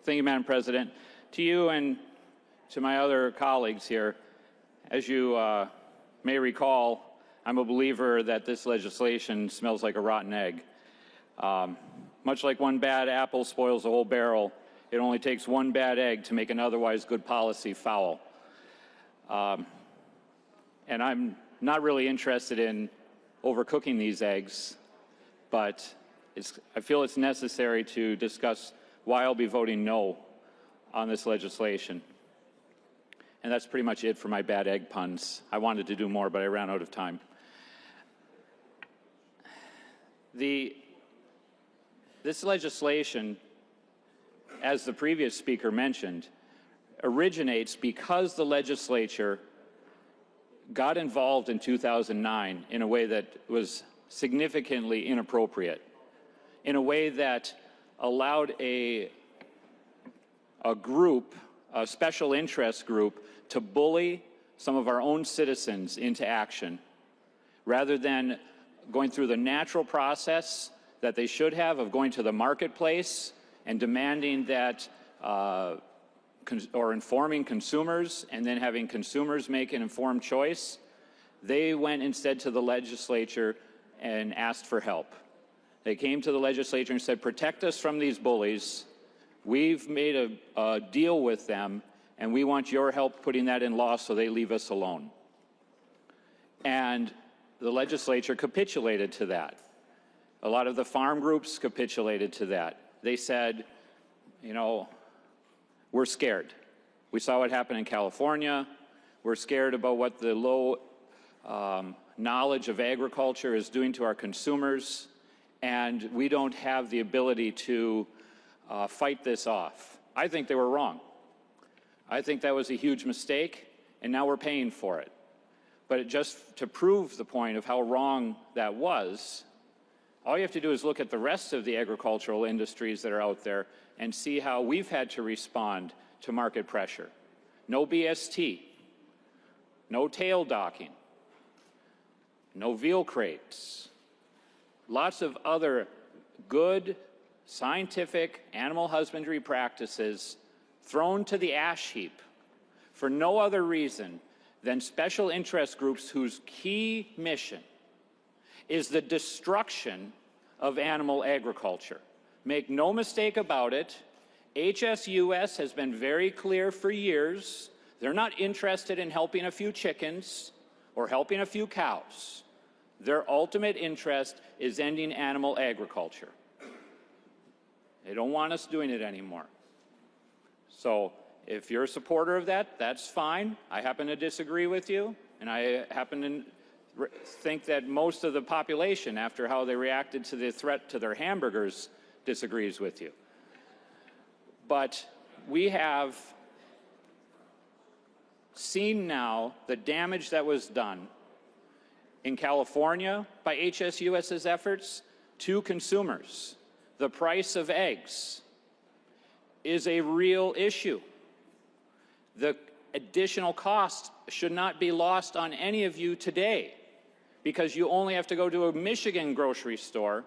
Thank you, Madam President. To you and to my other colleagues here, as you may recall, I'm a believer that this legislation smells like a rotten egg. Much like one bad apple spoils the whole barrel, it only takes one bad egg to make an otherwise good policy foul. And I'm not really interested in overcooking these eggs, but I feel it's necessary to discuss why I'll be voting no on this legislation. And that's pretty much it for my bad egg puns. I wanted to do more, but I ran out of time. This legislation, as the previous speaker mentioned, originates because the legislature got involved in 2009 in a way that was significantly inappropriate, in a way that allowed a special interest group, to bully some of our own citizens into action, rather than going through the natural process that they should have of going to the marketplace and demanding that, or informing consumers and then having consumers make an informed choice. They went instead to the legislature and asked for help. They came to the legislature and said, protect us from these bullies. We've made a deal with them, and we want your help putting that in law so they leave us alone. And the legislature capitulated to that. A lot of the farm groups capitulated to that. They said, you know, we're scared. We saw what happened in California. We're scared about what the low knowledge of agriculture is doing to our consumers, and we don't have the ability to fight this off. I think they were wrong. I think that was a huge mistake, and now we're paying for it. But just to prove the point of how wrong that was, all you have to do is look at the rest of the agricultural industries that are out there and see how we've had to respond to market pressure. No BST, no tail docking, no veal crates, lots of other good scientific animal husbandry practices thrown to the ash heap for no other reason than special interest groups whose key mission is the destruction of animal agriculture. Make no mistake about it, HSUS has been very clear for years. They're not interested in helping a few chickens or helping a few cows. Their ultimate interest is ending animal agriculture. They don't want us doing it anymore. So if you're a supporter of that, that's fine. I happen to disagree with you, and I happen to think that most of the population, after how they reacted to the threat to their hamburgers, disagrees with you. But we have seen now the damage that was done in California by HSUS's efforts to consumers. The price of eggs is a real issue. The additional cost should not be lost on any of you today, because you only have to go to a Michigan grocery store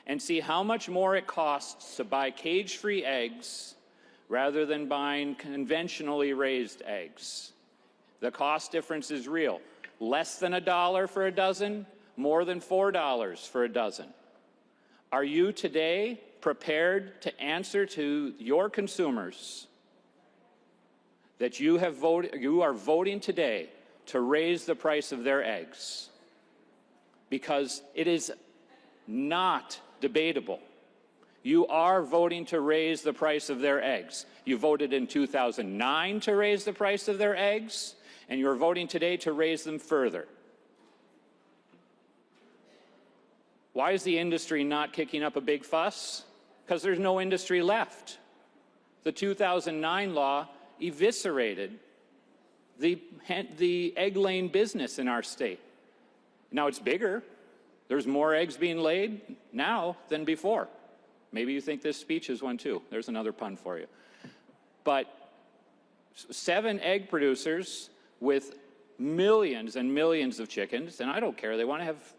and see how much more it costs to buy cage-free eggs rather than buying conventionally raised eggs. The cost difference is real. Less than $1 for a dozen, more than $4 for a dozen. Are you today prepared to answer to your consumers that you are voting today to raise the price of their eggs? Because it is not debatable. You are voting to raise the price of their eggs. You voted in 2009 to raise the price of their eggs, and you're voting today to raise them further. Why is the industry not kicking up a big fuss? Because there's no industry left. The 2009 law eviscerated the egg-laying business in our state. Now it's bigger. There's more eggs being laid now than before. Maybe you think this speech is one too. There's another pun for you. But 7 egg producers with millions and millions of chickens, and I don't care, they want to have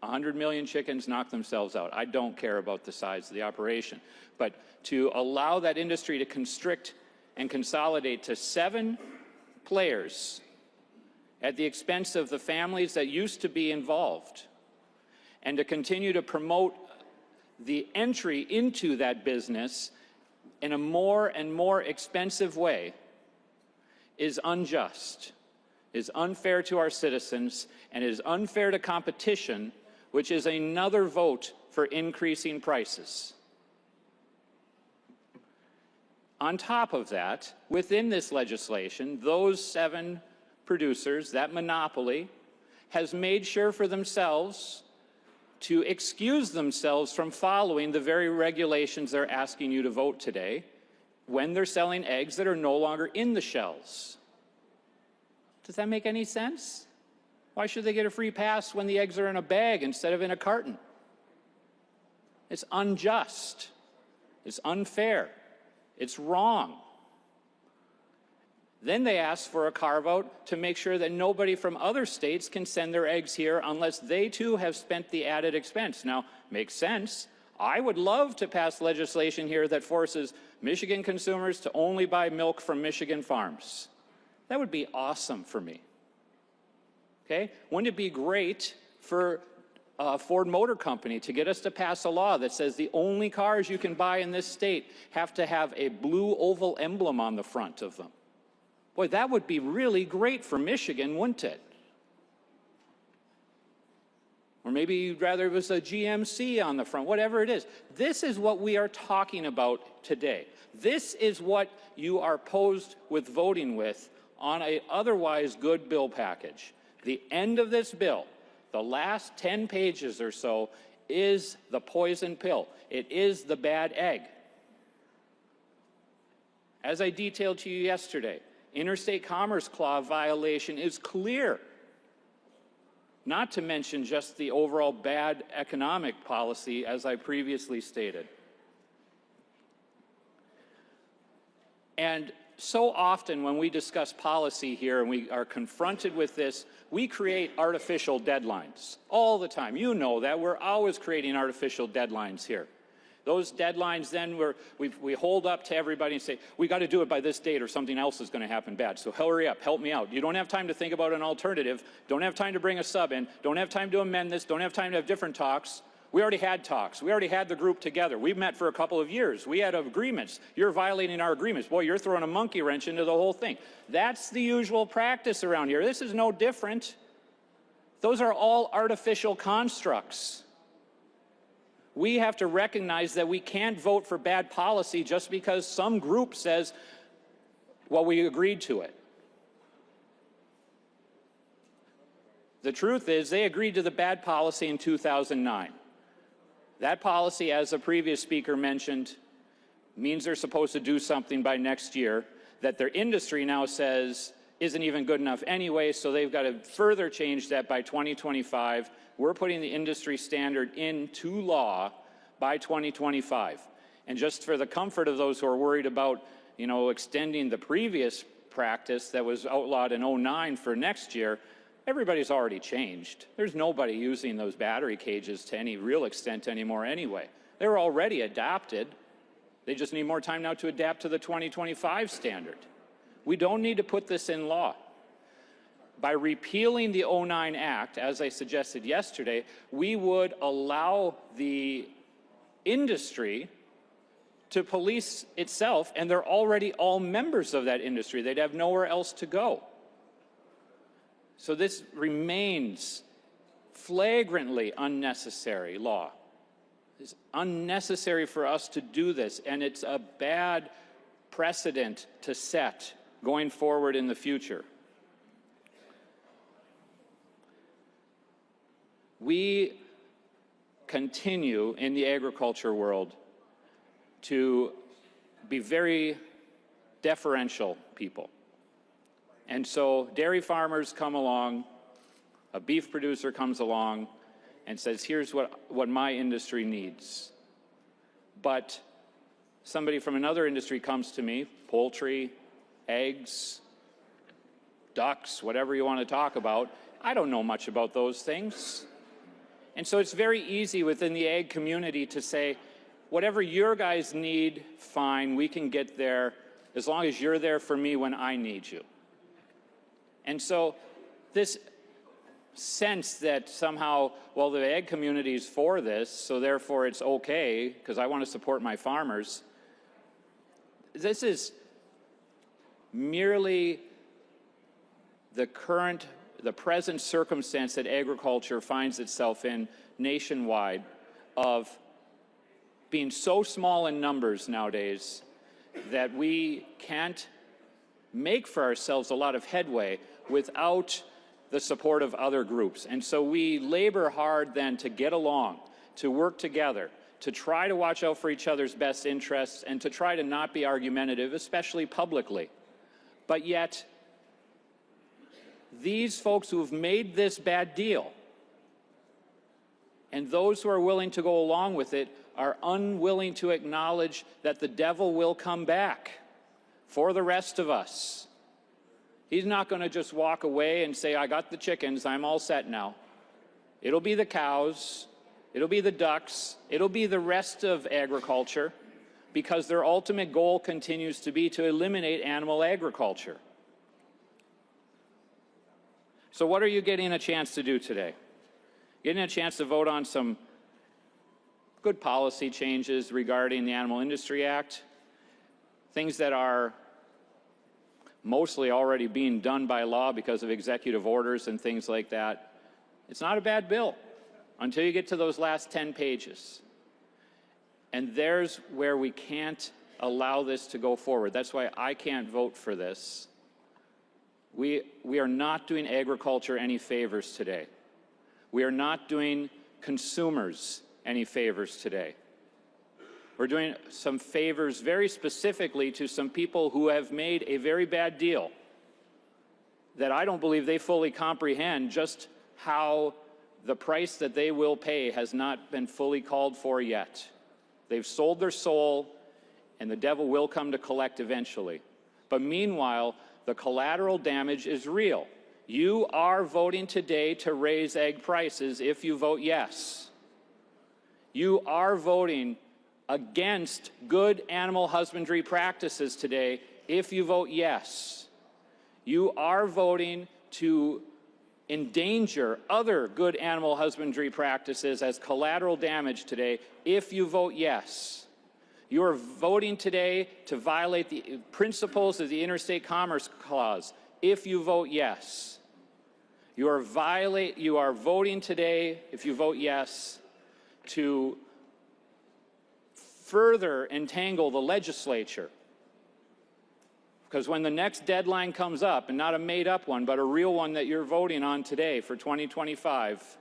100 million chickens knock themselves out. I don't care about the size of the operation. But to allow that industry to constrict and consolidate to 7 players at the expense of the families that used to be involved, and to continue to promote the entry into that business in a more and more expensive way is unjust, is unfair to our citizens, and is unfair to competition, which is another vote for increasing prices. On top of that, within this legislation, those 7 producers, that monopoly, has made sure for themselves to excuse themselves from following the very regulations they're asking you to vote today when they're selling eggs that are no longer in the shells. Does that make any sense? Why should they get a free pass when the eggs are in a bag instead of in a carton? It's unjust. It's unfair. It's wrong. Then they ask for a carve-out to make sure that nobody from other states can send their eggs here unless they too have spent the added expense. Now, makes sense. I would love to pass legislation here that forces Michigan consumers to only buy milk from Michigan farms. That would be awesome for me. Okay? Wouldn't it be great for Ford Motor Company to get us to pass a law that says the only cars you can buy in this state have to have a blue oval emblem on the front of them? Boy, that would be really great for Michigan, wouldn't it? Or maybe you'd rather it was a GMC on the front, whatever it is. This is what we are talking about today. This is what you are posed with voting with on an otherwise good bill package. The end of this bill, the last 10 pages or so, is the poison pill. It is the bad egg. As I detailed to you yesterday, Interstate Commerce Clause violation is clear, not to mention just the overall bad economic policy, as I previously stated. And so often when we discuss policy here and we are confronted with this, we create artificial deadlines all the time. You know that. We're always creating artificial deadlines here. Those deadlines then we hold up to everybody and say, we got to do it by this date or something else is going to happen bad. So hurry up, help me out. You don't have time to think about an alternative. Don't have time to bring a sub in. Don't have time to amend this. Don't have time to have different talks. We already had talks. We already had the group together. We've met for a couple of years. We had agreements. You're violating our agreements. Boy, you're throwing a monkey wrench into the whole thing. That's the usual practice around here. This is no different. Those are all artificial constructs. We have to recognize that we can't vote for bad policy just because some group says, well, we agreed to it. The truth is, they agreed to the bad policy in 2009. That policy, as the previous speaker mentioned, means they're supposed to do something by next year that their industry now says isn't even good enough anyway, so they've got to further change that by 2025. We're putting the industry standard into law by 2025. And just for the comfort of those who are worried about, extending the previous practice that was outlawed in 2009 for next year, everybody's already changed. There's nobody using those battery cages to any real extent anymore anyway. They were already adopted. They just need more time now to adapt to the 2025 standard. We don't need to put this in law. By repealing the 2009 Act, as I suggested yesterday, we would allow the industry to police itself, and they're already all members of that industry. They'd have nowhere else to go. So this remains flagrantly unnecessary law. It's unnecessary for us to do this, and it's a bad precedent to set going forward in the future. We continue in the agriculture world to be very deferential people. And so dairy farmers come along, a beef producer comes along and says, here's what my industry needs. But somebody from another industry comes to me, poultry, eggs, ducks, whatever you want to talk about. I don't know much about those things. And so it's very easy within the ag community to say, whatever your guys need, fine, we can get there as long as you're there for me when I need you. And so this sense that somehow, well, the ag community is for this, so therefore it's okay because I want to support my farmers, this is merely the present circumstance that agriculture finds itself in nationwide of being so small in numbers nowadays that we can't make for ourselves a lot of headway without the support of other groups. And so we labor hard then to get along, to work together, to try to watch out for each other's best interests, and to try to not be argumentative, especially publicly. But yet, these folks who have made this bad deal and those who are willing to go along with it are unwilling to acknowledge that the devil will come back for the rest of us. He's not going to just walk away and say, I got the chickens, I'm all set now. It'll be the cows, it'll be the ducks, it'll be the rest of agriculture, because their ultimate goal continues to be to eliminate animal agriculture. So what are you getting a chance to do today? Getting a chance to vote on some good policy changes regarding the Animal Industry Act, things that are mostly already being done by law because of executive orders and things like that. It's not a bad bill until you get to those last 10 pages. And there's where we can't allow this to go forward. That's why I can't vote for this. We are not doing agriculture any favors today. We are not doing consumers any favors today. We're doing some favors very specifically to some people who have made a very bad deal that I don't believe they fully comprehend just how the price that they will pay has not been fully called for yet. They've sold their soul, and the devil will come to collect eventually. But meanwhile, the collateral damage is real. You are voting today to raise egg prices if you vote yes. You are voting against good animal husbandry practices today if you vote yes. You are voting to endanger other good animal husbandry practices as collateral damage today if you vote yes. You are voting today to violate the principles of the Interstate Commerce Clause if you vote yes. You are voting today, if you vote yes, to further entangle the legislature. Because when the next deadline comes up, and not a made-up one, but a real one that you're voting on today for 2025,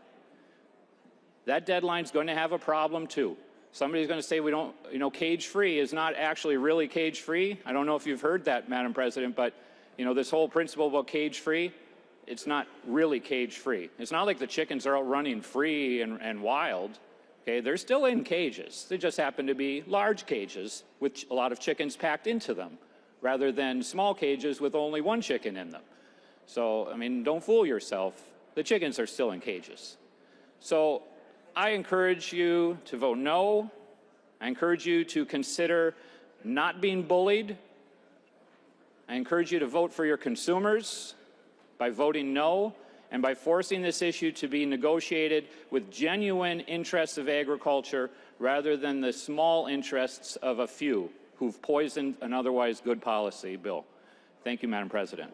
that deadline's going to have a problem too. Somebody's going to say we don't, cage-free is not actually really cage-free. I don't know if you've heard that, Madam President, but, this whole principle about cage-free, it's not really cage-free. It's not like the chickens are out running free and wild. Okay, they're still in cages. They just happen to be large cages with a lot of chickens packed into them, rather than small cages with only one chicken in them. So, don't fool yourself. The chickens are still in cages. So, I encourage you to vote no. I encourage you to consider not being bullied. I encourage you to vote for your consumers by voting no, and by forcing this issue to be negotiated with genuine interests of agriculture rather than the small interests of a few who've poisoned an otherwise good policy bill. Thank you, Madam President.